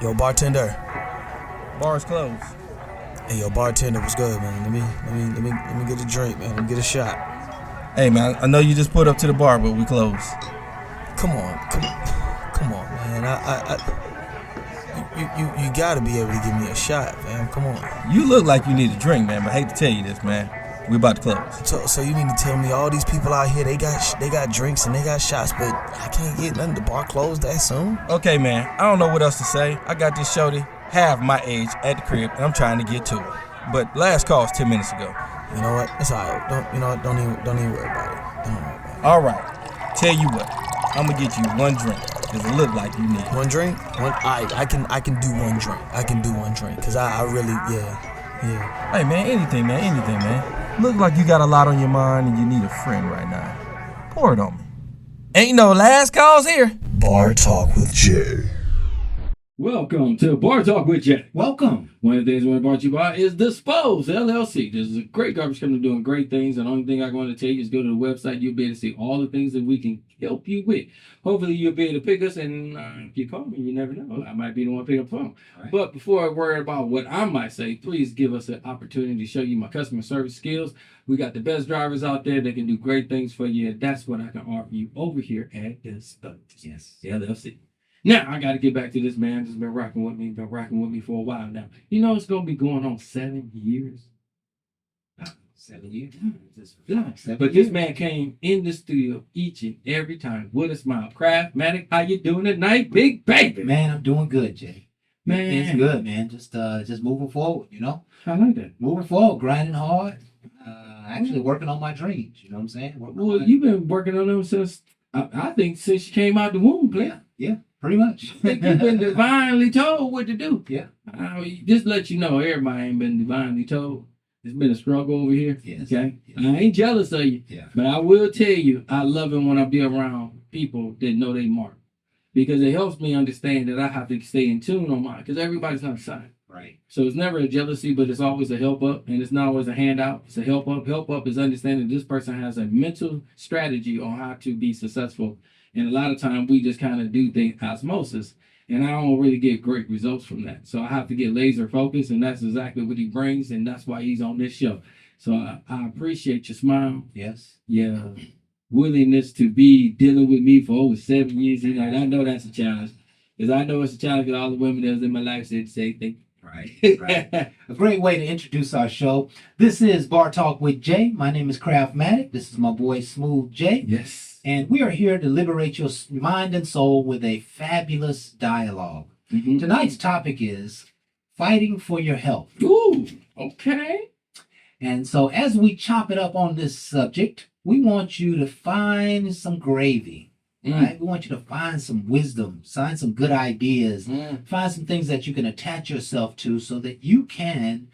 Yo, bartender. Bar's closed. Hey, yo, bartender, what's good, man? Let me get a drink, man. Let me get a shot. Hey, man, I know you just put up to the bar, but we closed. Come on, man. You gotta be able to give me a shot, man. Come on. You look like you need a drink, man, but I hate to tell you this, man. We about to close. So you mean to tell me all these people out here, they got drinks and they got shots, but I can't get nothing. The bar closed that soon? Okay, man, I don't know what else to say. I got this shorty half my age at the crib, and I'm trying to get to her. But last call was 10 minutes ago. You know what? It's alright. Don't even worry about it. Don't worry about it. All right. Tell you what, I'm gonna get you one drink, cause it look like you need one drink. I can do one drink. I can do one drink, cause I really yeah. Hey, man, anything, man. Look like you got a lot on your mind and you need a friend right now. Pour it on me. Ain't no last calls here. Bar Talk with Jay. Welcome to Bar Talk with Jay. Welcome. One of the things we're brought to you by is Dispose LLC. This is a great garbage company doing great things, and the only thing I'm going to tell you is go to the website. You'll be able to see all the things that we can help you with. Hopefully, you'll be able to pick us, and if you call me, you never know. I might be the one to pick up the phone. Right. But before I worry about what I might say, please give us an opportunity to show you my customer service skills. We got the best drivers out there that can do great things for you, and that's what I can offer you over here at Dispose. Yes. LLC. Now, I got to get back to this man that's been rocking with me for a while now. You know, it's going to be going on 7 years. 7 years? But this man came in the studio each and every time with a smile. Craftmatic, how you doing tonight, big baby? Man, I'm doing good, Jay. Man. It's good, man. Just moving forward, you know? I like that. Moving forward, grinding hard. Actually working on my dreams, you know what I'm saying? Well, you've been working on them since, I think, since you came out the womb, player. Yeah. Pretty much. I think you've been divinely told what to do. Yeah. Just let you know, everybody ain't been divinely told. It's been a struggle over here. Yes. Okay? Yes. I ain't jealous of you. Yeah. But I will tell you, I love it when I be around people that know they mark. Because it helps me understand that I have to stay in tune on mine. Because everybody's not the same. Right. So it's never a jealousy, but it's always a help up. And it's not always a handout. It's a help up. Help up is understanding this person has a mental strategy on how to be successful. And a lot of times we just kind of do things osmosis. And I don't really get great results from that. So I have to get laser focused. And that's exactly what he brings. And that's why he's on this show. So I appreciate your smile. Yes. Yeah. Willingness to be dealing with me for over 7 years. You know, and I know that's a challenge. Because I know it's a challenge with all the women that was in my life said the same thing. Right. A great way to introduce our show. This is Bar Talk with Jay. My name is Craftmatic. This is my boy Smooth Jay. Yes. And we are here to liberate your mind and soul with a fabulous dialogue. Mm-hmm. Tonight's topic is fighting for your health. Ooh, okay. And so as we chop it up on this subject, we want you to find some gravy. Right? We want you to find some wisdom, find some good ideas, find some things that you can attach yourself to so that you can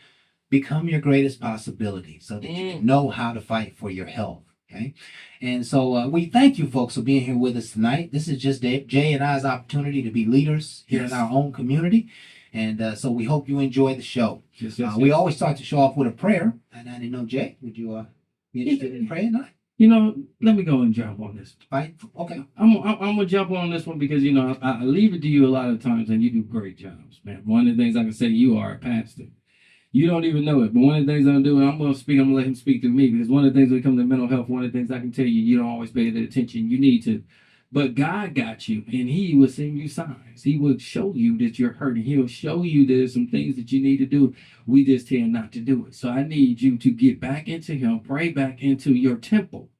become your greatest possibility, so that you can know how to fight for your health. Okay. And so we thank you folks for being here with us tonight. This is just Jay and I's opportunity to be leaders here in our own community. And so we hope you enjoy the show. Yes. We always start the show off with a prayer. And I didn't know, Jay, would you be interested in praying tonight? You know, let me go and jump on this. Right? Okay. I'm gonna jump on this one because, you know, I leave it to you a lot of times and you do great jobs, man. One of the things I can say, you are a pastor. You don't even know it, but one of the things I'm doing, I'm gonna let him speak through me, because one of the things when it comes to mental health, one of the things I can tell you, you don't always pay the attention you need to. But God got you, and he will send you signs. He will show you that you're hurting. He'll show you there's some things that you need to do. We just tend not to do it. So I need you to get back into him, pray back into your temple,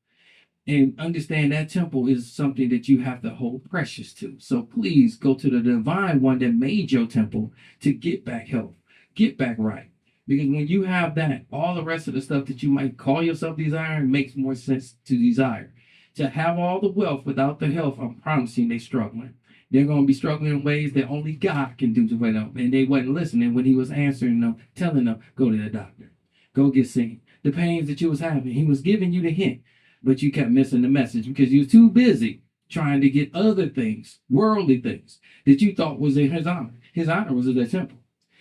and understand that temple is something that you have to hold precious to. So please go to the divine one that made your temple to get back health, get back right. Because when you have that, all the rest of the stuff that you might call yourself desiring makes more sense to desire. To have all the wealth without the health, I'm promising they're struggling. They're going to be struggling in ways that only God can do to them. And they wasn't listening when he was answering them, telling them, go to the doctor, go get seen. The pains that you was having, he was giving you the hint, but you kept missing the message because you was too busy trying to get other things, worldly things, that you thought was in his honor. His honor was in the temple.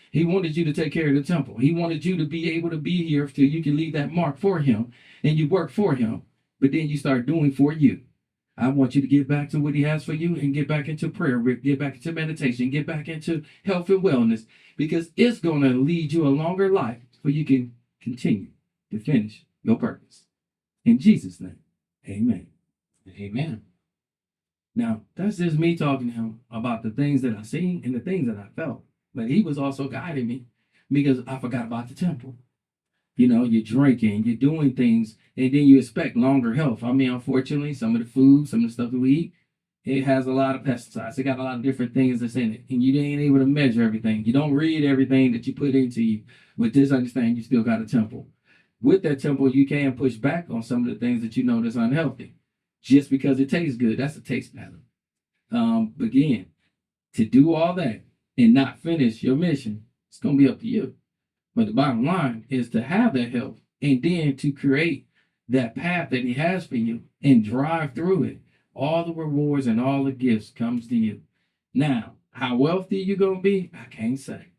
He wanted you to take care of the temple. He wanted you to be able to be here till you can leave that mark for him and you work for him. But then you start doing for you. I want you to get back to what he has for you and get back into prayer, get back into meditation, get back into health and wellness, because it's going to lead you a longer life so you can continue to finish your purpose. In Jesus' name, amen. Amen. Now, that's just me talking to him about the things that I seen and the things that I felt. But he was also guiding me because I forgot about the temple. You know, you're drinking, you're doing things, and then you expect longer health. I mean, unfortunately, some of the food, some of the stuff that we eat, it has a lot of pesticides. It got a lot of different things that's in it. And you ain't able to measure everything. You don't read everything that you put into you. But just understand you still got a temple. With that temple, you can push back on some of the things that you know that's unhealthy. Just because it tastes good, that's a taste pattern. Again, to do all that and not finish your mission, it's going to be up to you. But the bottom line is to have that health and then to create that path that he has for you and drive through it. All the rewards and all the gifts comes to you. Now, how wealthy you going to be, I can't say.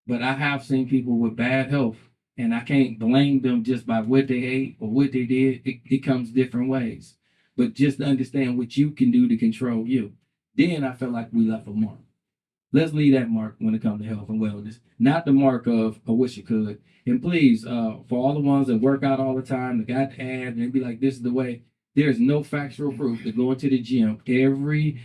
But I have seen people with bad health, and I can't blame them just by what they ate or what they did. It comes different ways. But just understand what you can do to control you. Then I feel like we left a mark. Let's leave that mark when it comes to health and wellness. Not the mark of, I wish you could. And please, for all the ones that work out all the time, that got the ad, and they be like, this is the way. There's no factual proof that going to the gym every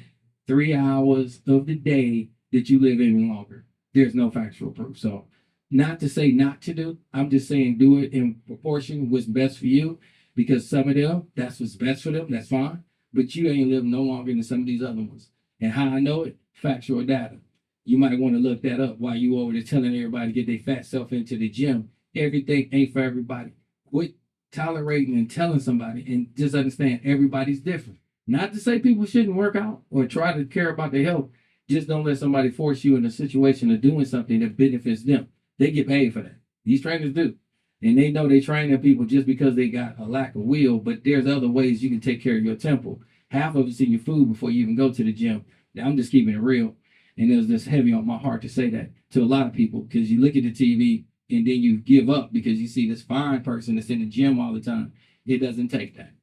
3 hours of the day that you live any longer. There's no factual proof. So not to say not to do. I'm just saying do it in proportion what's best for you. Because some of them, that's what's best for them. That's fine. But you ain't living no longer than some of these other ones. And how I know it? Factual data. You might want to look that up while you over there telling everybody to get their fat self into the gym. Everything ain't for everybody. Quit tolerating and telling somebody, and just understand everybody's different. Not to say people shouldn't work out or try to care about their health. Just don't let somebody force you in a situation of doing something that benefits them. They get paid for that. These trainers do. And they know they train their people just because they got a lack of will, but there's other ways you can take care of your temple. Half of it's in your food before you even go to the gym. I'm just keeping it real. And it was just heavy on my heart to say that to a lot of people, because you look at the TV and then you give up because you see this fine person that's in the gym all the time. It doesn't take that.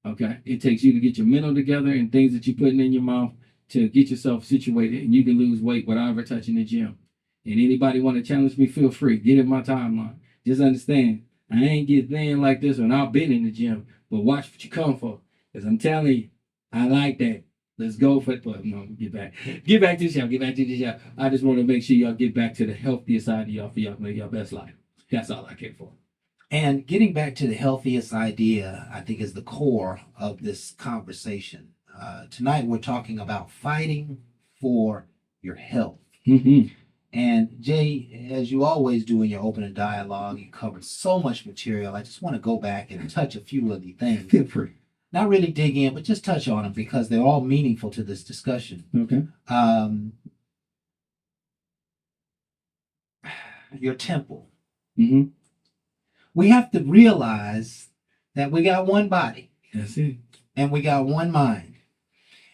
Okay? It takes you to get your mental together and things that you're putting in your mouth to get yourself situated, and you can lose weight without ever touching the gym. And anybody want to challenge me, feel free. Get in my timeline. Just understand, I ain't get thin like this when I've been in the gym, but watch what you come for. Because I'm telling you, I like that. Let's go for it. But no, get back to the show. Get back to the show. I just want to make sure y'all get back to the healthiest side of y'all for y'all to live your best life. That's all I care for. And getting back to the healthiest idea, I think, is the core of this conversation. Tonight, we're talking about fighting for your health. Mm-hmm. And Jay, as you always do in your opening dialogue, you covered so much material. I just want to go back and touch a few of the things. Feel free. Not really dig in, but just touch on them because they're all meaningful to this discussion. Okay. Your temple. Mm-hmm. We have to realize that we got one body. That's it. And we got one mind.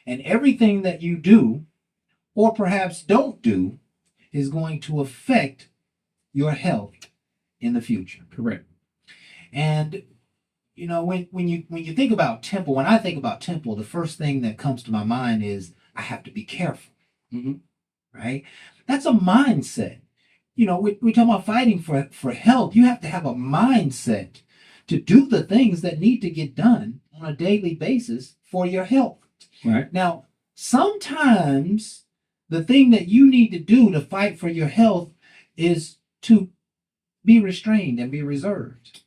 And everything that you do, or perhaps don't do, is going to affect your health in the future. Correct. And you know, when you think about temple, when I think about temple, the first thing that comes to my mind is I have to be careful. Mm-hmm. Right? That's a mindset. You know, we're talking about fighting for health. You have to have a mindset to do the things that need to get done on a daily basis for your health. Right. Now, sometimes the thing that you need to do to fight for your health is to be restrained and be reserved.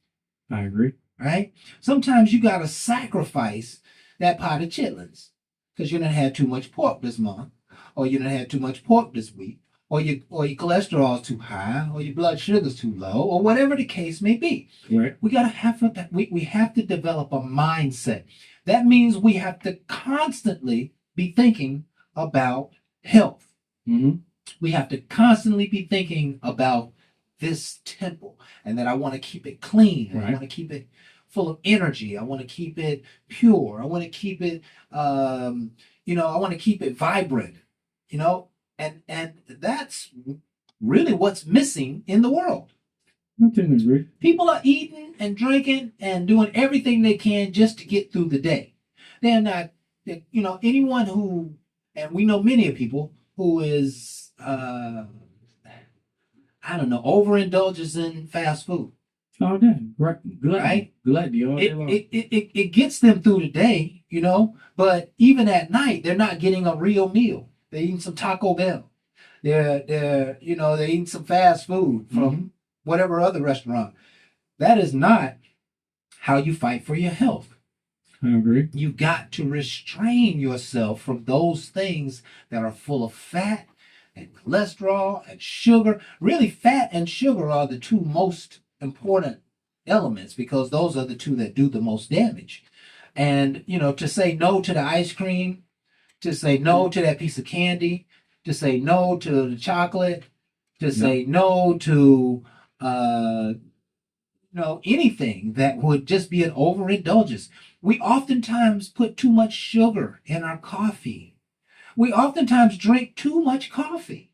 I agree. Right? Sometimes you got to sacrifice that pot of chitlins because you done had too much pork this month, or you done had too much pork this week, or your cholesterol is too high, or your blood sugar's too low, or whatever the case may be. Right. We got to have that. We have to develop a mindset. That means we have to constantly be thinking about health. Mm-hmm. We have to constantly be thinking about this temple, and that I want to keep it clean. Right. I want to keep it full of energy. I want to keep it pure. I want to keep it, I want to keep it vibrant, and that's really what's missing in the world. I tend to agree. People are eating and drinking and doing everything they can just to get through the day. They're not, anyone who, and we know many of people who is, I don't know, overindulges in fast food. Oh, damn. Gluttony. Right? Gluttony all day long. It gets them through the day, but even at night, they're not getting a real meal. They're eating some Taco Bell. They're eating some fast food from whatever other restaurant. That is not how you fight for your health. I agree. You got to restrain yourself from those things that are full of fat and cholesterol and sugar. Really, fat and sugar are the two most important elements because those are the two that do the most damage. And, to say no to the ice cream, to say no to that piece of candy, to say no to the chocolate, to say no to, anything that would just be an overindulgence. We oftentimes put too much sugar in our coffee. We oftentimes drink too much coffee,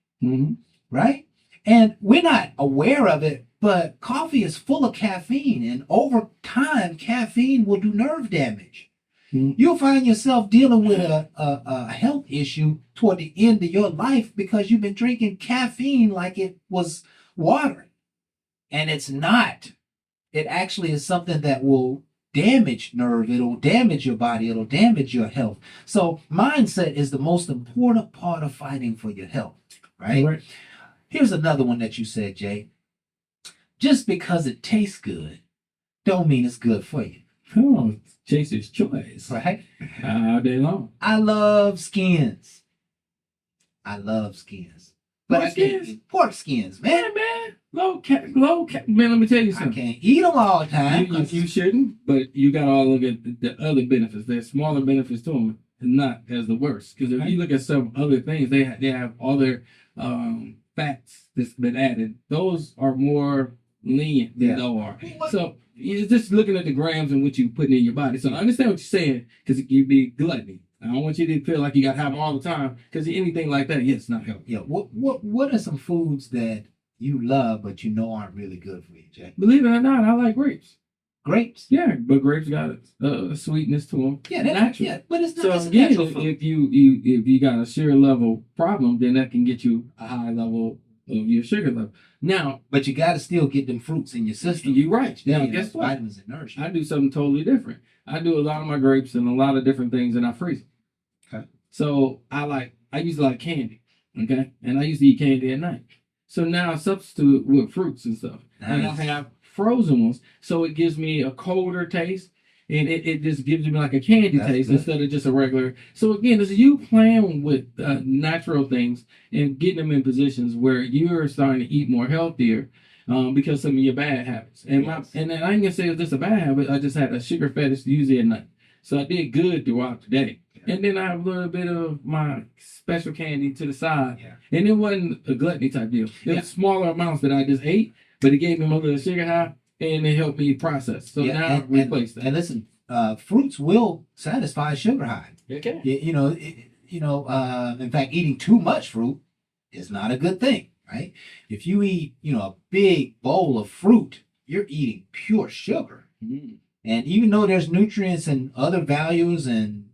right? And we're not aware of it, but coffee is full of caffeine, and over time, caffeine will do nerve damage. You'll find yourself dealing with a health issue toward the end of your life because you've been drinking caffeine like it was water. And it's not. It actually is something that will damage nerve. It'll damage your body. It'll damage your health. So mindset is the most important part of fighting for your health, right? Here's another one that you said, Jay. Just because it tastes good, don't mean it's good for you. Oh, Chaser's choice. Right? All day long. I love skins. But Pork skins? Pork skins, man. Man. Low cat. Man, let me tell you I something. can't eat them all the time. You shouldn't, but you got to all look at the other benefits. There's smaller benefits to them, and not as the worst. Because if you look at some other things, they have all their fats that's been added. Those are more lenient than those are. So you're just looking at the grams and what you putting in your body. So I understand what you're saying because you be gluttony. I don't want you to feel like you got to have them all the time because anything like that, it's not healthy. Yeah. What are some foods that you love but you know aren't really good for you, Jay? Believe it or not, I like grapes. Grapes? Yeah, but grapes got a sweetness to them. Yeah, natural. Yeah, but it's not. So It's again, natural food. if you got a sugar level problem, then that can get you a high level of your sugar level. Now, but you got to still get them fruits in your system. you're right. Now, Yeah, guess what? Vitamins and nourishment. I do something totally different. I do a lot of my grapes and a lot of different things, and I freeze them. Okay. So I used to like candy, okay, and I used to eat candy at night. So now I substitute with fruits and stuff, and I have frozen ones, so it gives me a colder taste, and it just gives me like a candy taste instead of just a regular. So again, it's you playing with natural things and getting them in positions where you're starting to eat more healthier. Because some of your bad habits, and then I ain't gonna say it's just a bad habit. I just had a sugar fetish usually at night, so I did good throughout the day, and then I have a little bit of my special candy to the side, and it wasn't a gluttony type deal. It was smaller amounts that I just ate, but it gave me a little sugar high, and it helped me process. So now I replace that. And listen, fruits will satisfy a sugar high. Okay. In fact, eating too much fruit is not a good thing. Right? If you eat, a big bowl of fruit, you're eating pure sugar. And even though there's nutrients and other values and,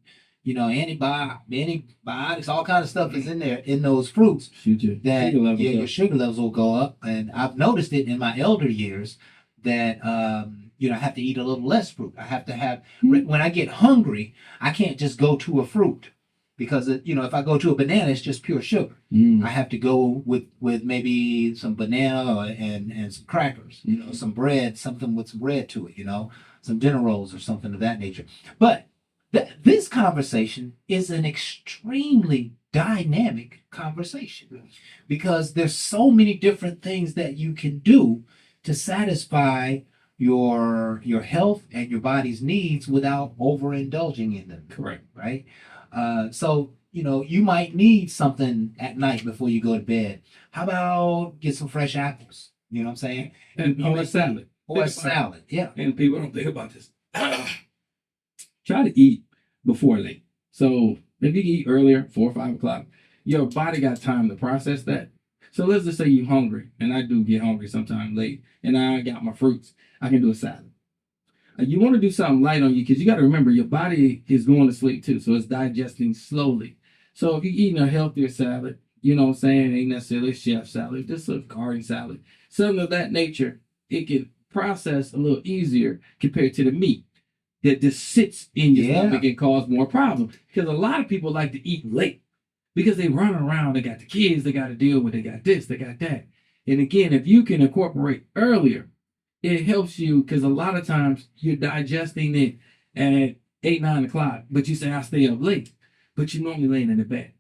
antibiotics, all kinds of stuff is in there in those fruits, your sugar levels will go up. And I've noticed it in my elder years that, I have to eat a little less fruit. I have to have, when I get hungry, I can't just go to a fruit. Because if I go to a banana, it's just pure sugar. I have to go with maybe some banana and some crackers, some bread, something with some bread to it, some dinner rolls or something of that nature. But this conversation is an extremely dynamic conversation because there's so many different things that you can do to satisfy your health and your body's needs without overindulging in them. Correct. Right? So, you might need something at night before you go to bed. How about get some fresh apples? You know what I'm saying? Or a salad. Or a salad, yeah. And people don't think about this. Try to eat before late. So if you eat earlier, 4 or 5 o'clock, your body got time to process that. So let's just say you're hungry, and I do get hungry sometime late, and I got my fruits. I can do a salad. You want to do something light on you because you got to remember your body is going to sleep too, so it's digesting slowly. So if you're eating a healthier salad, you know what I'm saying, ain't necessarily a chef salad, just a garden salad, something of that nature, it can process a little easier compared to the meat that just sits in your stomach and cause more problems. Because a lot of people like to eat late because they run around, they got the kids they got to deal with, they got this, they got that. And again, if you can incorporate earlier, it helps you because a lot of times you're digesting it at 8, 9 o'clock, but you say, I stay up late, but you're normally laying in the bed.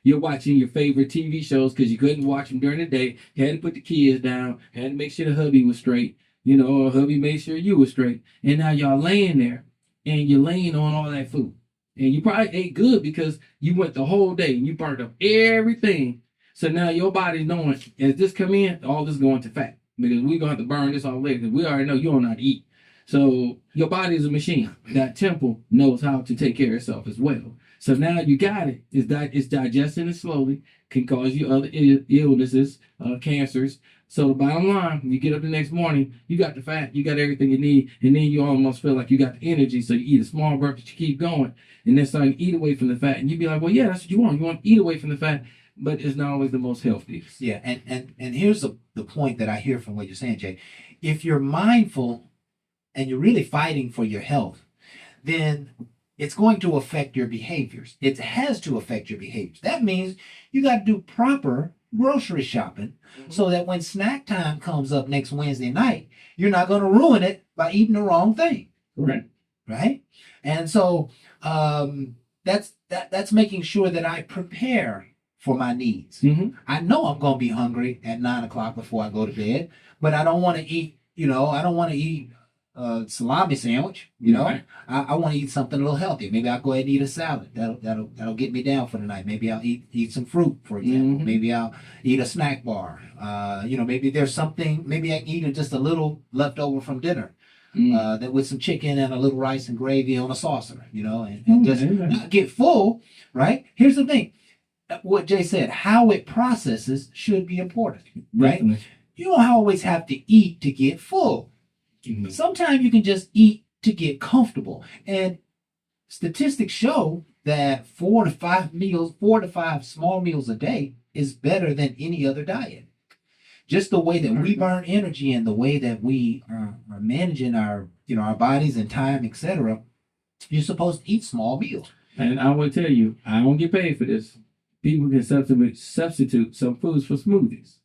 You're watching your favorite TV shows because you couldn't watch them during the day. You had to put the kids down, had to make sure the hubby was straight, you know, or hubby made sure you were straight. And now y'all laying there and you're laying on all that food. And you probably ate good because you went the whole day and you burnt up everything. So now your body's knowing as this come in, all this going to fat. Because we're going to have to burn this off later because we already know you don't know how to eat. So your body is a machine. That temple knows how to take care of itself as well. So now you got it. It's digesting it slowly, can cause you other illnesses, cancers. So the bottom line, when you get up the next morning, you got the fat, you got everything you need, and then you almost feel like you got the energy. So you eat a small breakfast, you keep going, and then start to eat away from the fat. And you be like, well, yeah, that's what you want. You want to eat away from the fat, but it's not always the most healthiest. Yeah, and here's the point that I hear from what you're saying, Jay. If you're mindful and you're really fighting for your health, then it's going to affect your behaviors. It has to affect your behaviors. That means you got to do proper grocery shopping so that when snack time comes up next Wednesday night, you're not going to ruin it by eating the wrong thing. Right. Right? And so that's making sure that I prepare for my needs. Mm-hmm. I know I'm going to be hungry at 9 o'clock before I go to bed, but I don't want to eat, I don't want to eat a salami sandwich, Right. I want to eat something a little healthier. Maybe I'll go ahead and eat a salad. That'll get me down for the night. Maybe I'll eat some fruit, for example. Mm-hmm. Maybe I'll eat a snack bar. Maybe there's something, maybe I can eat just a little leftover from dinner. That with some chicken and a little rice and gravy on a saucer, and just not get full, right? Here's the thing. What Jay said, how it processes should be important, right? Definitely. You don't always have to eat to get full. Mm-hmm. Sometimes you can just eat to get comfortable. And statistics show that 4 to 5 small meals a day is better than any other diet. Just the way that we burn energy and the way that we are managing our bodies and time, etc. You're supposed to eat small meals. And I will tell you, I don't get paid for this. People can substitute some foods for smoothies.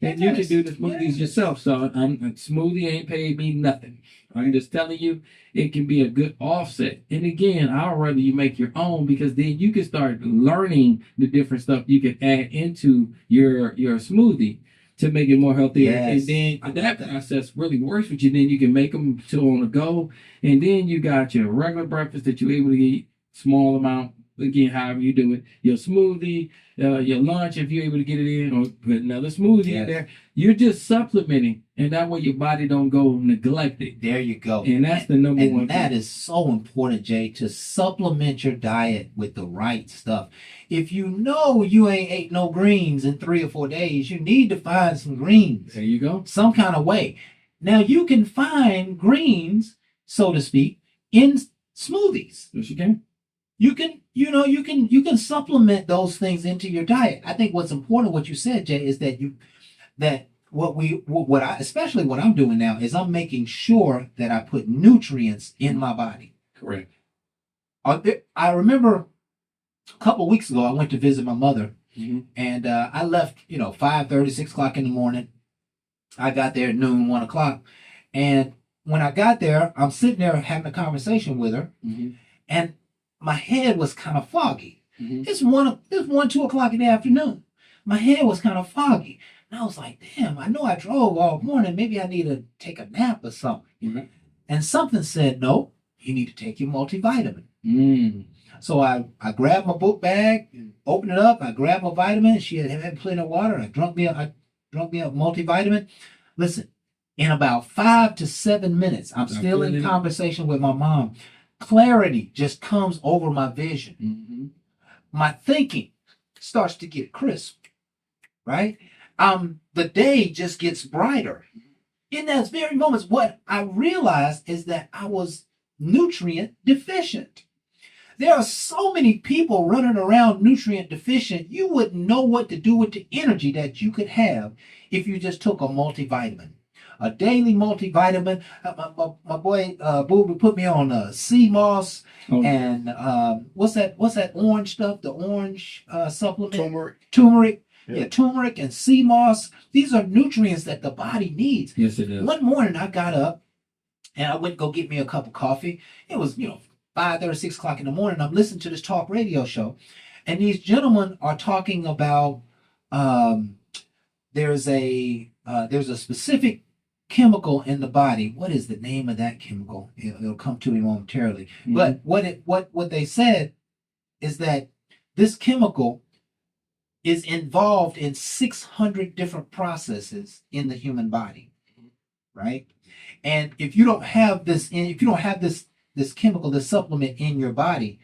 And you can do the smoothies yourself. So a smoothie ain't paid me nothing. I'm just telling you, it can be a good offset. And again, I'd rather you make your own because then you can start learning the different stuff you can add into your smoothie to make it more healthier. Yes. And then that process really works with you. Then you can make them on the go. And then you got your regular breakfast that you're able to eat, small amount. Again, however you do it, your smoothie, your lunch, if you're able to get it in, or put another smoothie in there, you're just supplementing, and that way your body don't go neglected. There you go. And that's the number one. And that is so important, Jay, to supplement your diet with the right stuff. If you know you ain't ate no greens in 3 or 4 days, you need to find some greens. There you go. Some kind of way. Now you can find greens, so to speak, in smoothies. Yes, you can. You can supplement those things into your diet. I think what's important, what you said, Jay, is that especially what I'm doing now is I'm making sure that I put nutrients in my body. Correct. I remember a couple of weeks ago, I went to visit my mother, and I left, 5:30, 6 o'clock in the morning. I got there at noon, 1 o'clock. And when I got there, I'm sitting there having a conversation with her, and my head was kind of foggy. It's 2 o'clock in the afternoon. My head was kind of foggy. And I was like, damn, I know I drove all morning. Maybe I need to take a nap or something. And something said, no, you need to take your multivitamin. So I grabbed my book bag, opened it up. I grabbed my vitamin. She had plenty of water. I drunk me a multivitamin. Listen, in about 5 to 7 minutes, I'm still in conversation with my mom. Clarity just comes over my vision. My thinking starts to get crisp, right? The day just gets brighter. in those very moments, what I realized is that I was nutrient deficient. There are so many people running around nutrient deficient, you wouldn't know what to do with the energy that you could have if you just took a multivitamin. A daily multivitamin. My boy Booby put me on sea moss and what's that orange stuff? The orange supplement? Turmeric. Yeah, turmeric and sea moss. These are nutrients that the body needs. Yes, it is. One morning I got up and I went to go get me a cup of coffee. It was, 5:30, 6 o'clock in the morning. I'm listening to this talk radio show. And these gentlemen are talking about there's a specific chemical in the body. What is the name of that chemical? It'll come to me momentarily. Mm-hmm. But what they said is that this chemical is involved in 600 different processes in the human body, right? And if you don't have this chemical, this supplement in your body,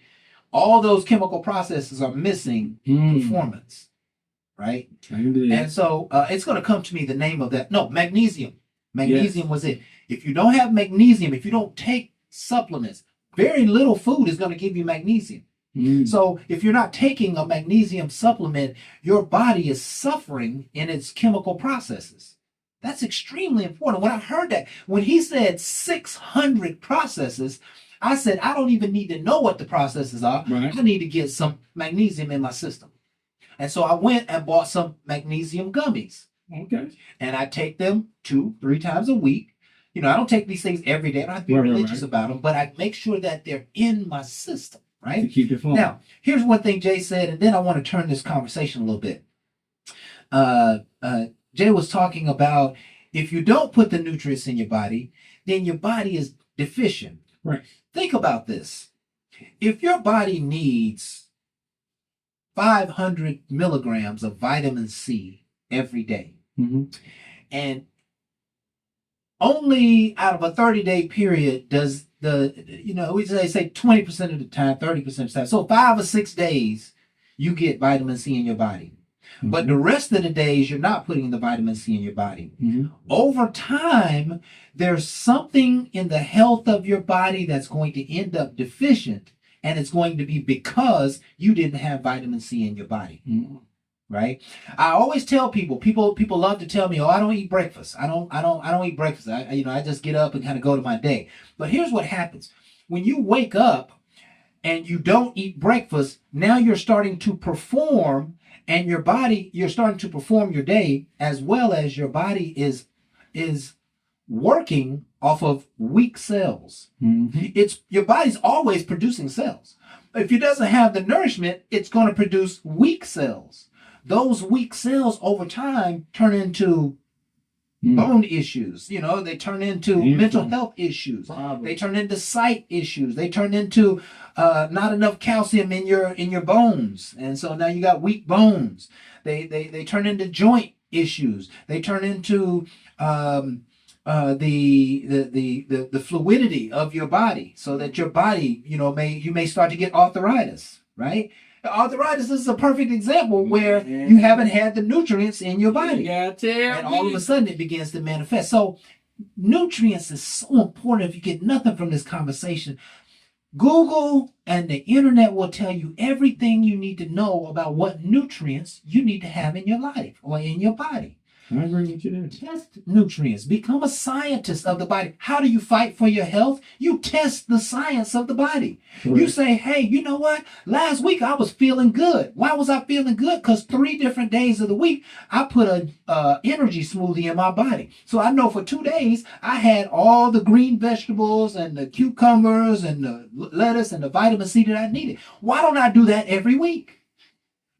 all those chemical processes are missing performance, right? And so it's going to come to me the name of that. No, magnesium. Magnesium was it. If you don't have magnesium, if you don't take supplements, very little food is going to give you magnesium. So if you're not taking a magnesium supplement, your body is suffering in its chemical processes. That's extremely important. When I heard that, when he said 600 processes, I said, I don't even need to know what the processes are. Right. I need to get some magnesium in my system. And so I went and bought some magnesium gummies. Okay. And I take them 2-3 times a week. I don't take these things every day. I don't have to be religious about them, but I make sure that they're in my system, right? To keep it flowing. Now, here's one thing Jay said, and then I want to turn this conversation a little bit. Jay was talking about if you don't put the nutrients in your body, then your body is deficient. Right. Think about this. If your body needs 500 milligrams of vitamin C every day, and only out of a 30-day period does we say 20% of the time, 30% of the time. So 5 or 6 days, you get vitamin C in your body. But the rest of the days, you're not putting the vitamin C in your body. Over time, there's something in the health of your body that's going to end up deficient, and it's going to be because you didn't have vitamin C in your body. Right? I always tell people love to tell me, "Oh, I don't eat breakfast. I don't eat breakfast. I just get up and kind of go to my day." But here's what happens. When you wake up and you don't eat breakfast, now you're starting to perform, and you're starting to perform your day as well as your body is working off of weak cells. It's your body's always producing cells. If it doesn't have the nourishment, it's going to produce weak cells. Those weak cells over time turn into bone issues. They turn into mental health issues. They turn into sight issues. They turn into not enough calcium in your bones, and so now you got weak bones. They turn into joint issues. They turn into the fluidity of your body, so that your body, you may start to get arthritis, right? Arthritis is a perfect example where you haven't had the nutrients in your body. And all of a sudden it begins to manifest. So nutrients is so important. If you get nothing from this conversation, Google and the internet will tell you everything you need to know about what nutrients you need to have in your life or in your body. I agree with you there. Test nutrients. Become a scientist of the body. How do you fight for your health? You test the science of the body. Correct. You say, hey, you know what? Last week I was feeling good. Why was I feeling good? Because 3 different days of the week, I put a energy smoothie in my body. So I know for 2 days, I had all the green vegetables and the cucumbers and the lettuce and the vitamin C that I needed. Why don't I do that every week?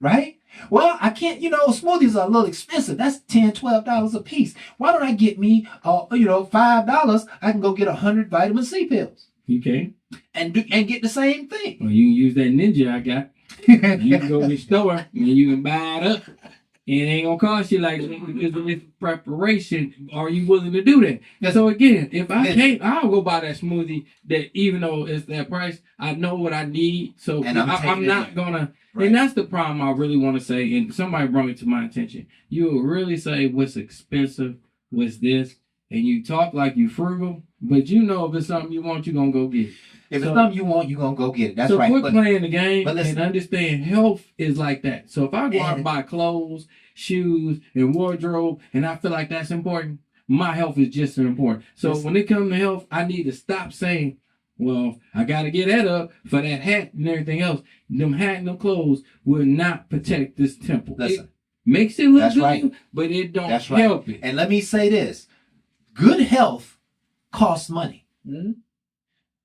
Right? Well, I can't, smoothies are a little expensive. That's $10, $12 a piece. Why don't I get me, $5? I can go get 100 vitamin C pills. Okay. And get the same thing. Well, you can use that Ninja I got. You can go to the store and you can buy it up. It ain't gonna cost you like it's preparation. Are you willing to do that? Yes. So again, if I can't, I'll go buy that smoothie that even though it's that price, I know what I need. So I'm not gonna. Right. And that's the problem I really want to say. And somebody brought it to my attention. You will really say what's expensive, what's this. and you talk like you frugal, but you know if it's something you want, you're gonna go get it. If So- it's something you want, you're gonna go get it. That's so right. quit But playing the game but listen- and understand health is like that. So if I go out and And- buy clothes, shoes, and wardrobe, and I feel like that's important, my health is just as important. So Listen. when it comes to health, I need to stop saying, well, I got to get that up for that hat and everything else. Them hat and them clothes will not protect this temple. listen, It makes it look That's good, right. but it don't That's right. help it. and let me say this: good health costs money. Mhm.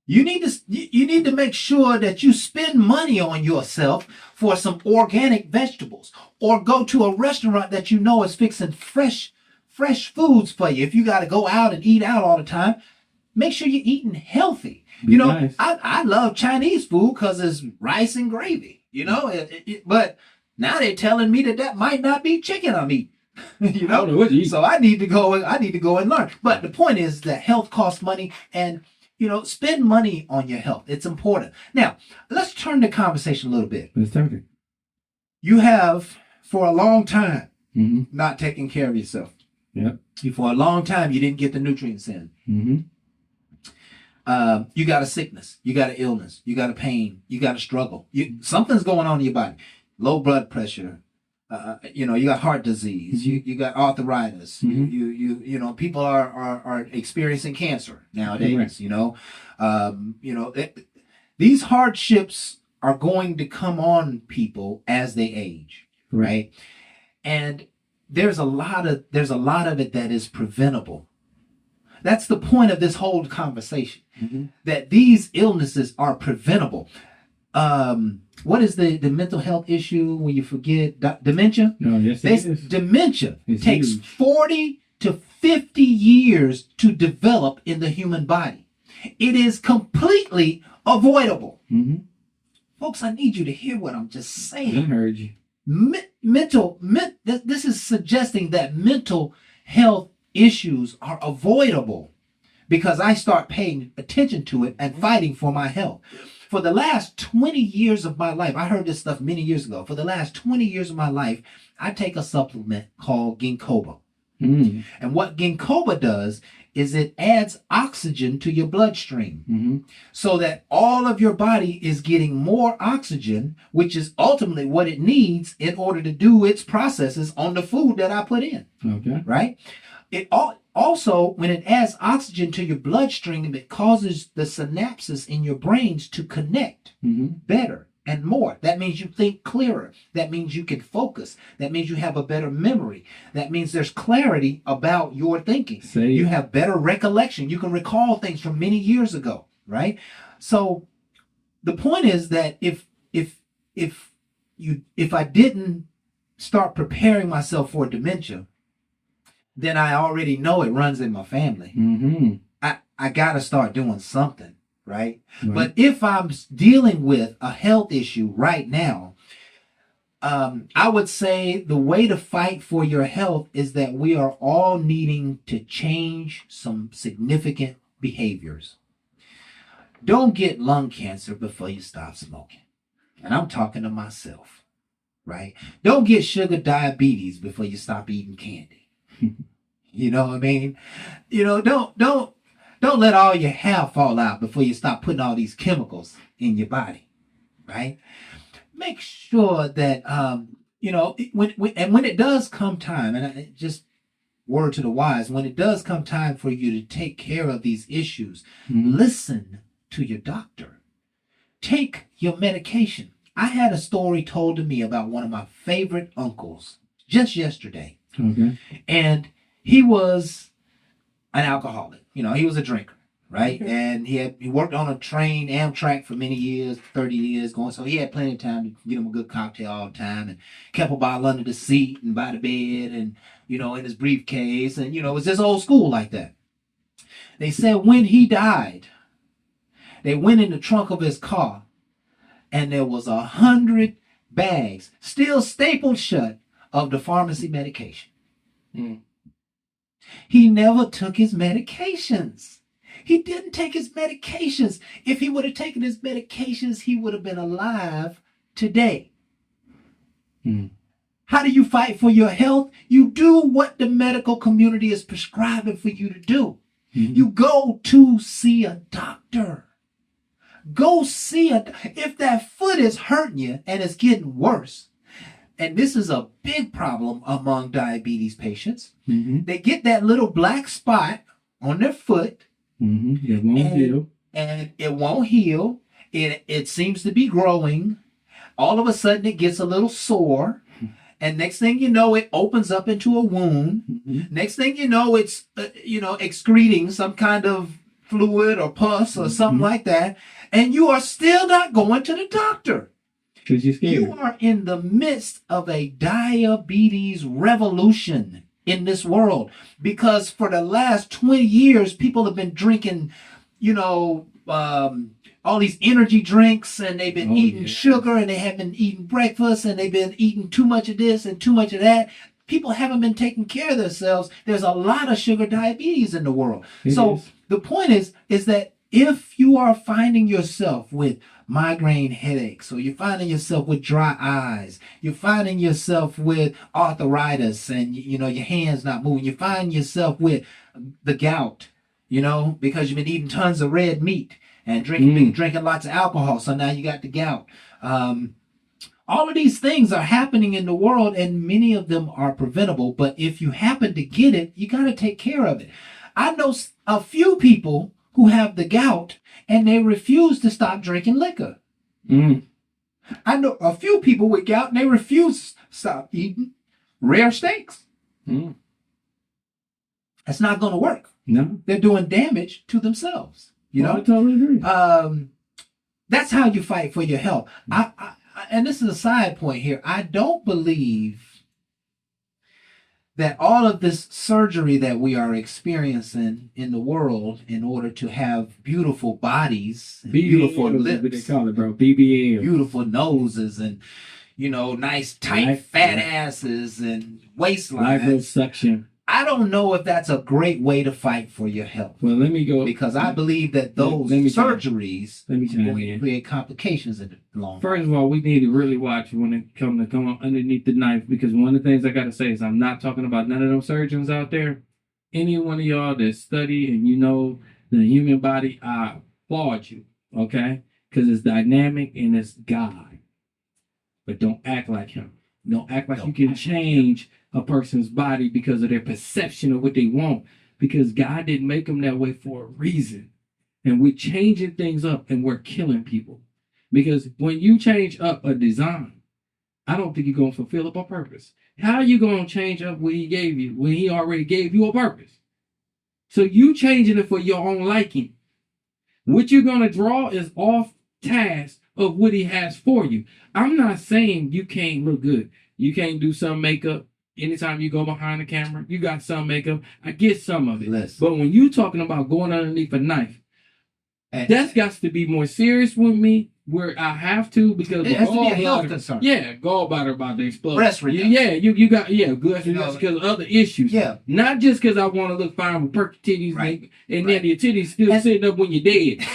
You need to make sure that you spend money on yourself for some organic vegetables, or go to a restaurant that you know is fixing fresh foods for you. If you got to go out and eat out all the time, make sure you're eating healthy. Be You know, nice. I love Chinese food because it's rice and gravy. You know, but now they're telling me that might not be chicken I'm eating. You I don't know, know what to eat. so I need to go and learn. But the point is that health costs money, and spend money on your health. It's important. Now, let's turn the conversation a little bit. Let's talk it. You have for a long time Mm-hmm. not taken care of yourself. Yep. For a long time you didn't get the nutrients in. Mm-hmm. You got a sickness, you got an illness, you got a pain, you got a struggle. Something's going on in your body. Low blood pressure. You got heart disease. You got arthritis. Mhm. People are experiencing cancer nowadays. Correct. These hardships are going to come on people as they age, right? And there's a lot of it that is preventable. That's the point of this whole conversation. Mm-hmm. That these illnesses are preventable. What is the mental health issue when you forget dementia? No, yes, it is. Dementia It's takes huge. 40 to 50 years to develop in the human body. It is completely avoidable. Mm-hmm. Folks, I need you to hear what I'm just I saying. heard you. This is suggesting that mental health issues are avoidable because I start paying attention to it and fighting for my health. For the last 20 years of my life, I heard this stuff many years ago. For the last 20 years of my life, I take a supplement called Ginkgo. Mm-hmm. And what Ginkgo does is it adds oxygen to your bloodstream Mm-hmm. so that all of your body is getting more oxygen, which is ultimately what it needs in order to do its processes on the food that I put in, Okay. right? It also, when it adds oxygen to your bloodstream, it causes the synapses in your brains to connect Mm-hmm. better and more. That means you think clearer. That means you can focus. That means you have a better memory. That means there's clarity about your thinking. Say You it. have better recollection. You can recall things from many years ago, right? So the point is that if I didn't start preparing myself for dementia, then I already know it runs in my family. Mm-hmm. I got to start doing something, right? Right. But if I'm dealing with a health issue right now, I would say the way to fight for your health is that we are all needing to change some significant behaviors. Don't get lung cancer before you stop smoking. And I'm talking to myself, right? Don't get sugar diabetes before you stop eating candy. You know what I mean? Don't let all your hair fall out before you stop putting all these chemicals in your body, right? Make sure that when it does come time, and just word to the wise, when it does come time for you to take care of these issues, Mhm. listen to your doctor. Take your medication. I had a story told to me about one of my favorite uncles just yesterday. Okay. And he was an alcoholic. He was a drinker, right? Okay. And he worked on a train, Amtrak, for many years, 30 years going. So he had plenty of time to get him a good cocktail all the time, and kept a bottle under the seat and by the bed, and in his briefcase, and it was just old school like that. They said when he died, they went in the trunk of his car, and there was 100 bags still stapled shut of the pharmacy medication. Mm. He never took his medications. He didn't take his medications. If he would have taken his medications, he would have been alive today. Mm. How do you fight for your health? You do what the medical community is prescribing for you to do. You go to see a doctor. Go see if that foot is hurting you and it's getting worse. And this is a big problem among diabetes patients. They get that little black spot on their foot. It won't heal. And it won't heal. It seems to be growing. All of a sudden it gets a little sore. And next thing you know, it opens up into a wound. Next thing you know, it's, excreting some kind of fluid or pus or something like that. And you are still not going to the doctor. Because you're scared. You are in the midst of a diabetes revolution in this world. Because for the last 20 years, people have been drinking, all these energy drinks, and they've been eating sugar, and they have been eating breakfast, and they've been eating too much of this and too much of that. People haven't been taking care of themselves. There's a lot of sugar diabetes in the world. The point is that if you are finding yourself with migraine headaches, or you're finding yourself with dry eyes, you're finding yourself with arthritis, and your hands not moving, you find yourself with the gout, because you've been eating tons of red meat and drinking lots of alcohol, so now you got the gout. All of these things are happening in the world, and many of them are preventable. But if you happen to get it, you got to take care of it. I know a few people who have the gout, and they refuse to stop drinking liquor. I know a few people with gout, and they refuse to stop eating rare steaks. That's not going to work. No. They're doing damage to themselves. I totally agree. That's how you fight for your health. And this is a side point here. I don't believe that all of this surgery that we are experiencing in the world in order to have beautiful bodies, and beautiful lips, what they call it, bro. BBL, beautiful noses, and nice tight fat asses and waistlines. Liposuction. I don't know if that's a great way to fight for your health. Well, let me go. Because I believe that those surgeries are going to create complications in the long run. First of all, we need to really watch when it comes to come underneath the knife, because one of the things I got to say is I'm not talking about none of those surgeons out there. Any one of y'all that study and the human body, I applaud you, okay? Because it's dynamic and it's God. But don't act like him. Don't act like you can change a person's body because of their perception of what they want, because God didn't make them that way for a reason. And we're changing things up and we're killing people. Because when you change up a design, I don't think you're going to fulfill up a purpose. How are you going to change up what he gave you when he already gave you a purpose? So you changing it for your own liking. What you're going to draw is off task of what he has for you. I'm not saying you can't look good. You can't do some makeup. Anytime you go behind the camera, you got some makeup. I get some of it. But when you talking about going underneath a knife, that's got to be more serious with me, where I have to, because it has to be a health concern. Yeah, gallbladder about to explode. Breast reduction. Yeah, you got breast reduction because of other issues. Yeah. Not just because I want to look fine with perky titties, and then your titties still sitting up when you're dead.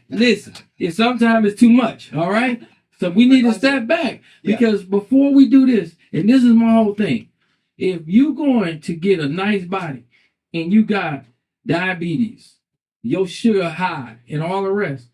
Listen, sometimes it's too much, all right? So we need to step back, because before we do this, and this is my whole thing, if you going to get a nice body and you got diabetes, your sugar high, and all the rest,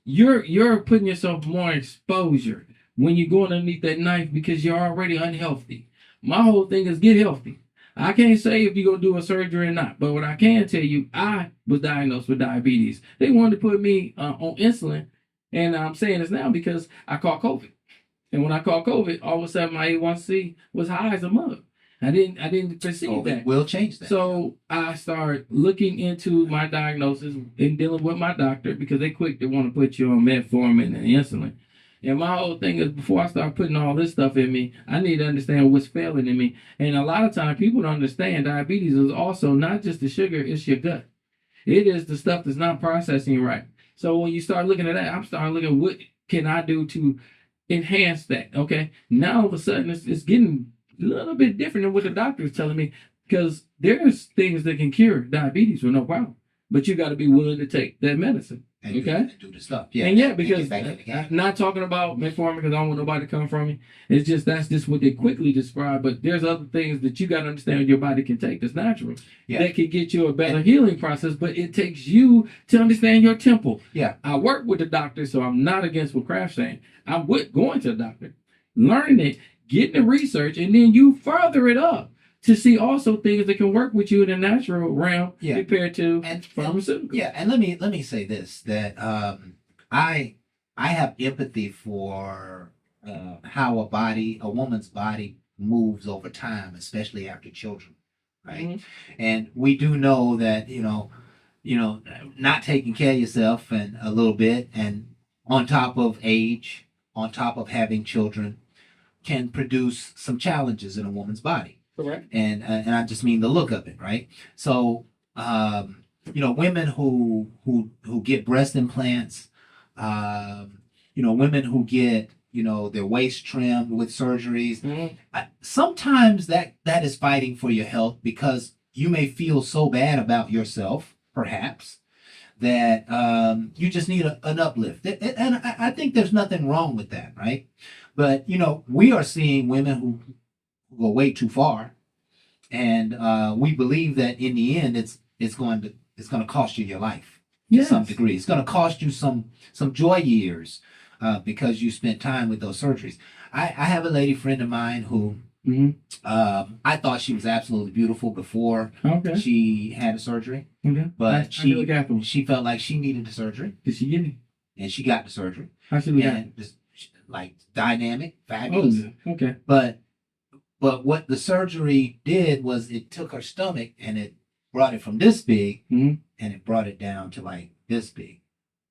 you're putting yourself more exposure when you're going underneath that knife, because you're already unhealthy. My whole thing is get healthy. I can't say if you're going to do a surgery or not, but what I can tell you, I was diagnosed with diabetes. They wanted to put me on insulin. And I'm saying this now because I caught COVID. And when I caught COVID, all of a sudden my A1C was high as a mug. I didn't perceive that. We'll change that. So I started looking into my diagnosis and dealing with my doctor, because they quick to want to put you on metformin and insulin. And my whole thing is, before I start putting all this stuff in me, I need to understand what's failing in me. And a lot of times people don't understand diabetes is also not just the sugar, it's your gut. It is the stuff that's not processing right. So when you start looking at that, I'm starting looking at what can I do to enhance that, okay? Now all of a sudden it's getting a little bit different than what the doctor is telling me, because there's things that can cure diabetes with no problem. But you got to be willing to take that medicine. and Okay. do the stuff. Yeah, And yeah, get because back in the game. I'm not talking about metformin because I don't want nobody to come from me. It's just that's just what they quickly describe. But there's other things that you got to understand your body can take that's natural. Yeah. That can get you a better healing process, but it takes you to understand your temple. Yeah. I work with the doctor, so I'm not against what Kraft's saying. I'm with going to the doctor, learning it, getting the research, and then you further it up to see also things that can work with you in the natural realm compared to pharmaceuticals. Yeah, and let me say this, that I have empathy for how a woman's body moves over time, especially after children, right? Mhm. And we do know that not taking care of yourself and a little bit, and on top of age, on top of having children, can produce some challenges in a woman's body. Correct. And I just mean the look of it, right? So, women who get breast implants, women who get their waist trimmed with surgeries. Mhm. Sometimes that is fighting for your health, because you may feel so bad about yourself, perhaps, that you just need an uplift. And I think there's nothing wrong with that, right? But we are seeing women who go way too far, and we believe that in the end it's going to cost you your life to some degree. It's going to cost you some joy years because you spent time with those surgeries. I have a lady friend of mine who I thought she was absolutely beautiful before she had a surgery, but she felt like she needed the surgery. Did she get it? And she got the surgery. How she look at it? And just like dynamic, fabulous. Oh, okay. But what the surgery did was it took her stomach and it brought it from this big and it brought it down to like this big.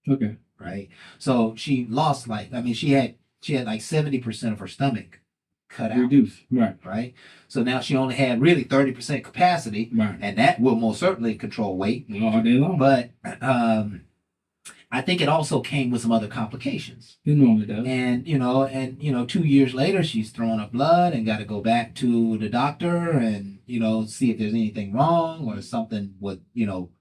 Okay. Right. So she lost she had like 70% of her stomach cut out. Reduced. Right. Right. So now she only had really 30% capacity. Right. And that will most certainly control weight. All day long. But I think it also came with some other complications. It normally does. And 2 years later, she's throwing up blood and got to go back to the doctor and see if there's anything wrong or something was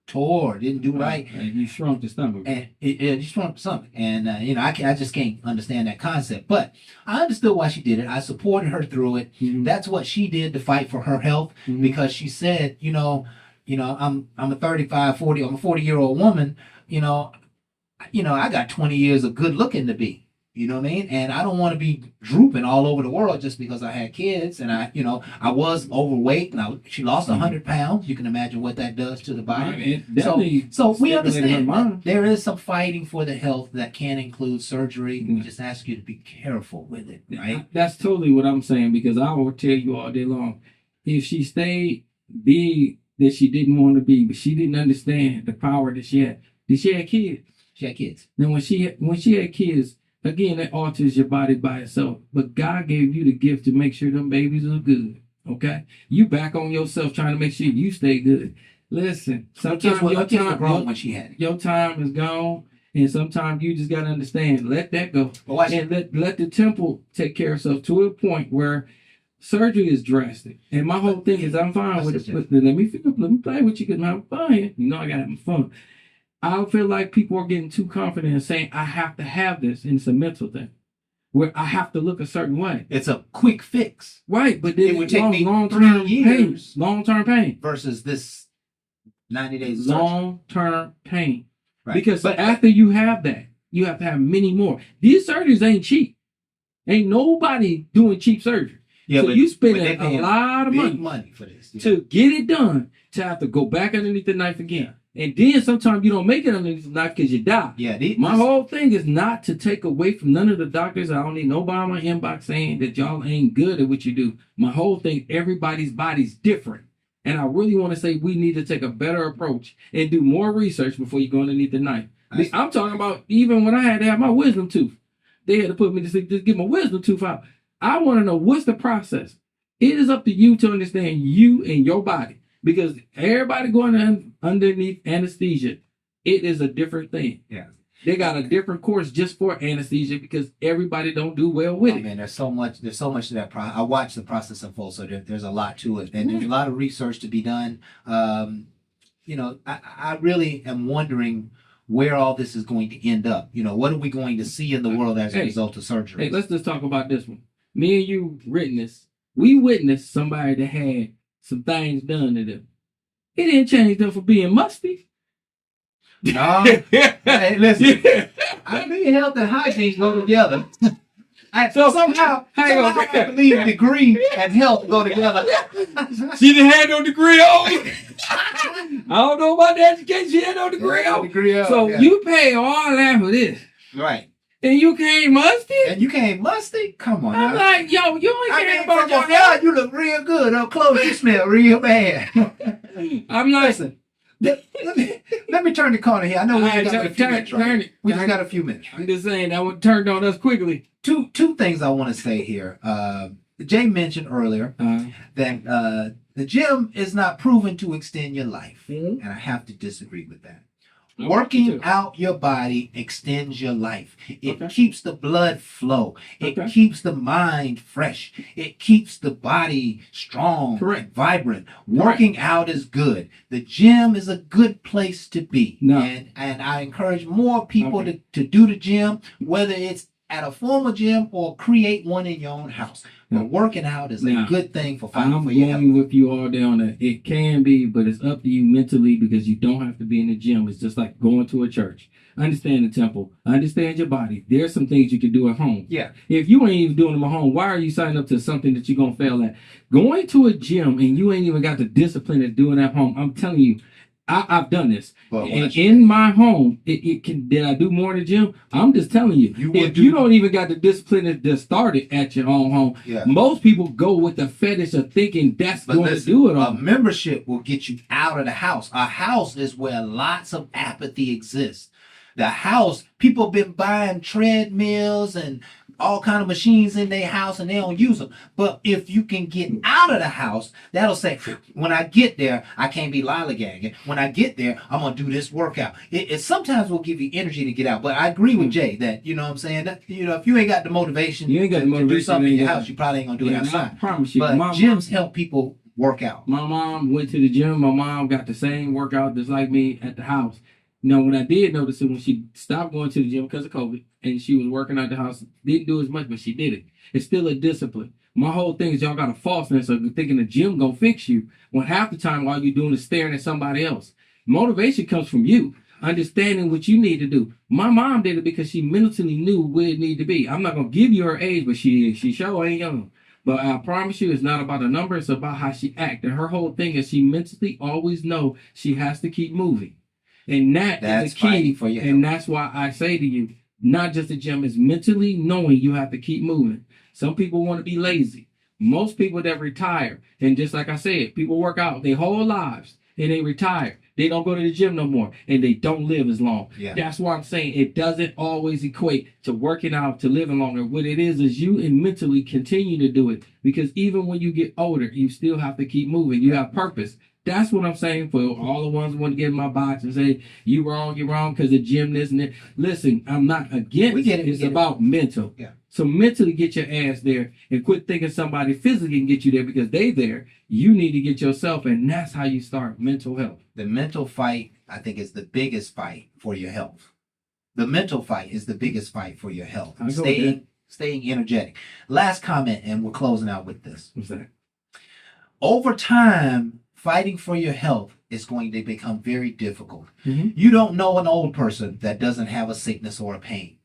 tore or didn't do right. And you shrunk the stomach. And it shrunk the stomach. And I just can't understand that concept. But I understood why she did it. I supported her through it. Mhm. That's what she did to fight for her health, because she said, I'm a 35, 40, I'm a 40-year-old woman. I got 20 years of good looking to be. You know what I mean? And I don't want to be drooping all over the world just because I had kids. And I was overweight. Now she lost 100 pounds. You can imagine what that does to the body. So we understand that there is some fighting for the health that can include surgery. We just ask you to be careful with it, right? That's totally what I'm saying, because I will tell you all day long, if she stayed big that she didn't want to be, but she didn't understand the power that she had. Did she have kids? She had kids. Now when she had kids, again, that alters your body by itself. But God gave you the gift to make sure them babies are good. Okay? You back on yourself trying to make sure you stay good. Listen, sometimes your time is gone, and sometimes you just gotta understand. Let that go. And let the temple take care of itself to a point where surgery is drastic. And my whole thing is I'm fine with it. Let me play with you because I'm fine. I gotta have fun. I feel like people are getting too confident and saying, I have to have this, and it's a mental thing where I have to look a certain way. It's a quick fix. Right, but then it would take me long-term 3 years. Pain. Long-term pain. Versus this 90 days. Long-term pain. Right. Because after you have that, you have to have many more. These surgeries ain't cheap. Ain't nobody doing cheap surgery. Yeah, so you spending a lot of money for this. To get it done, to have to go back underneath the knife again. And then sometimes you don't make it underneath the knife because you die. Yeah, my whole thing is not to take away from none of the doctors. I don't need nobody on my inbox saying that y'all ain't good at what you do. My whole thing, everybody's body's different. And I really want to say we need to take a better approach and do more research before you go underneath the knife. I'm talking about even when I had to have my wisdom tooth. They had to put me to sleep, just get my wisdom tooth out. I want to know what's the process. It is up to you to understand you and your body. Because everybody going underneath anesthesia, it is a different thing. Yeah. They got a different course just for anesthesia because everybody don't do well with it. Man, there's so much to that process. I watched the process unfold, so there's a lot to it. And there's a lot of research to be done. I really am wondering where all this is going to end up. You know, what are we going to see in the world as a Hey, result of surgery? Hey, let's just talk about this one. Me and you witnessed. We witnessed somebody that had some things done to them. It didn't change them for being musty. No. Hey, listen. I mean, health and hygiene go together. So, somehow hang on. I believe degree and health go together. She didn't have no degree on. I don't know about the education. She had no degree on. So yeah. you pay all that for this, Right. and you came musty. And you came musty? Come on. I'm now. like, yo, you ain't I care mean, about from your afar, health. you look real good. Up close, you smell real bad. I'm like, Listen, let me turn the corner here. I know we All right, just got a few turn minutes. it. We just got a few minutes. I'm just saying that one turned on us quickly. Two things I want to say here. Jay mentioned earlier that the gym is not proven to extend your life, Mhm. and I have to disagree with that. I Working want you to. out your body extends your life. It Okay. keeps the blood flow. It Okay. keeps the mind fresh. It keeps the body strong Correct. and vibrant. Working out is good. The gym is a good place to be. No. And I encourage more people Okay. to do the gym, whether it's at a formal gym or create one in your own house. But No. working out is No. a good thing for fighting I'm for your health. going with you all day on that. It can be, but it's up to you mentally because you don't have to be in the gym. It's just like going to a church. Understand the temple. Understand your body. There's some things you can do at home. Yeah. If you ain't even doing them at home, why are you signing up to something that you're going to fail at? Going to a gym and you ain't even got the discipline of doing at home. I'm telling you, I've done this. But And watch in my home, it can. Did I do more in the gym? I'm just telling you. You would If do- you don't even got the discipline to start it at your own home, Yeah. most people go with the fetish of thinking that's But going listen, to do it a all. membership will get you out of the house. A house is where lots of apathy exists. The house, people been buying treadmills and all kind of machines in their house and they don't use them. But if you can get out of the house, that'll say, when I get there, I can't be lollygagging. When I get there, I'm going to do this workout. It sometimes will give you energy to get out. But I agree with Jay that, you know what I'm saying? That, you know, if you ain't got the motivation, You ain't got the to do motivation, something in you your ain't got- house, you probably ain't going to do it Yeah, and I outside. promise you, But my gyms help people work out. My mom went to the gym. My mom got the same workout just like me at the house. Now, when I did notice it, when she stopped going to the gym because of COVID and she was working out the house, didn't do as much, but she did it. It's still a discipline. My whole thing is y'all got a falseness of thinking the gym gonna fix you when half the time all you're doing is staring at somebody else. Motivation comes from you, understanding what you need to do. My mom did it because she mentally knew where it needed to be. I'm not gonna give you her age, but she sure ain't young. But I promise you, it's not about the number, it's about how she act. And her whole thing is she mentally always know she has to keep moving. And that's That's the key. fighting for your And health. that's why I say to you, not just the gym, is mentally knowing you have to keep moving. Some people want to be lazy. Most people that retire, and just like I said, people work out their whole lives and they retire. They don't go to the gym no more and they don't live as long. Yeah. That's why I'm saying it doesn't always equate to working out to living longer. What it is you and mentally continue to do it, because even when you get older, you still have to keep moving. You have purpose. That's what I'm saying for all the ones who want to get in my box and say, you're wrong because the gym, this and that. Listen, I'm not against We get it, we It's get it. about mental. Yeah. So mentally get your ass there and quit thinking somebody physically can get you there because they there. You need to get yourself, and that's how you start mental health. The mental fight, I think, is the biggest fight for your health. The mental fight is the biggest fight for your health. I go with Staying energetic. Last comment, and we're closing out with this. What's that? Over time, fighting for your health is going to become very difficult. Mhm. You don't know an old person that doesn't have a sickness or a pain.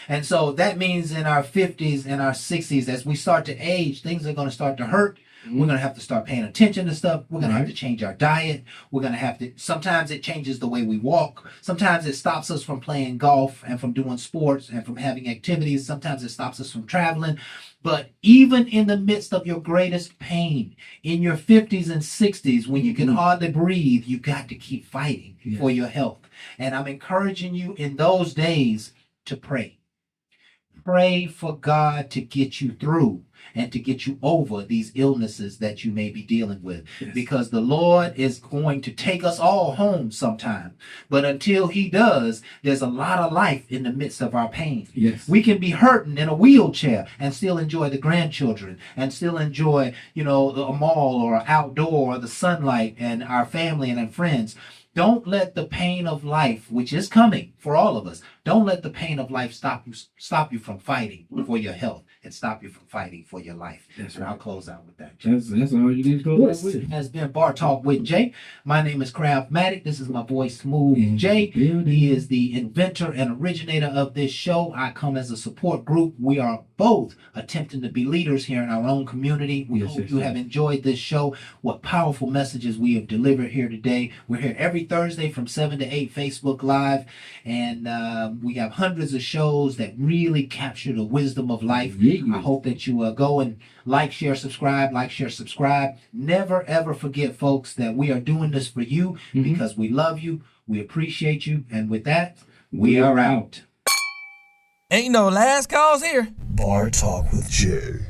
And so that means in our 50s and our 60s, as we start to age, things are going to start to hurt. We're going to have to start paying attention to stuff. We're going to have to change our diet. We're going to have to, sometimes it changes the way we walk. Sometimes it stops us from playing golf and from doing sports and from having activities. Sometimes it stops us from traveling. But even in the midst of your greatest pain, in your 50s and 60s, when you can hardly breathe, you got to keep fighting Yes. for your health. And I'm encouraging you in those days to pray. Pray for God to get you through and to get you over these illnesses that you may be dealing with. Yes. Because the Lord is going to take us all home sometime. But until he does, there's a lot of life in the midst of our pain. Yes. We can be hurting in a wheelchair and still enjoy the grandchildren and still enjoy, a mall or outdoor or the sunlight and our family and our friends. Don't let the pain of life, which is coming for all of us, don't let the pain of life stop you from fighting for your health and stop you from fighting for your life. That's And right. I'll close out with that. That's all you need to go This with. has been Bar Talk with Jay. My name is Craftmatic. This is my boy Smooth In Jay. the building. He is the inventor and originator of this show. I come as a support group. We are both attempting to be leaders here in our own community. We Yes, hope yes, you yes. have enjoyed this show. What powerful messages we have delivered here today. We're here every Thursday from 7 to 8 Facebook Live. And we have hundreds of shows that really capture the wisdom of life. Yeah. I hope that you go and like, share, subscribe, Never, ever forget, folks, that we are doing this for you because we love you, we appreciate you, and with that, we are out. Ain't no last calls here. Bar Talk with Jay.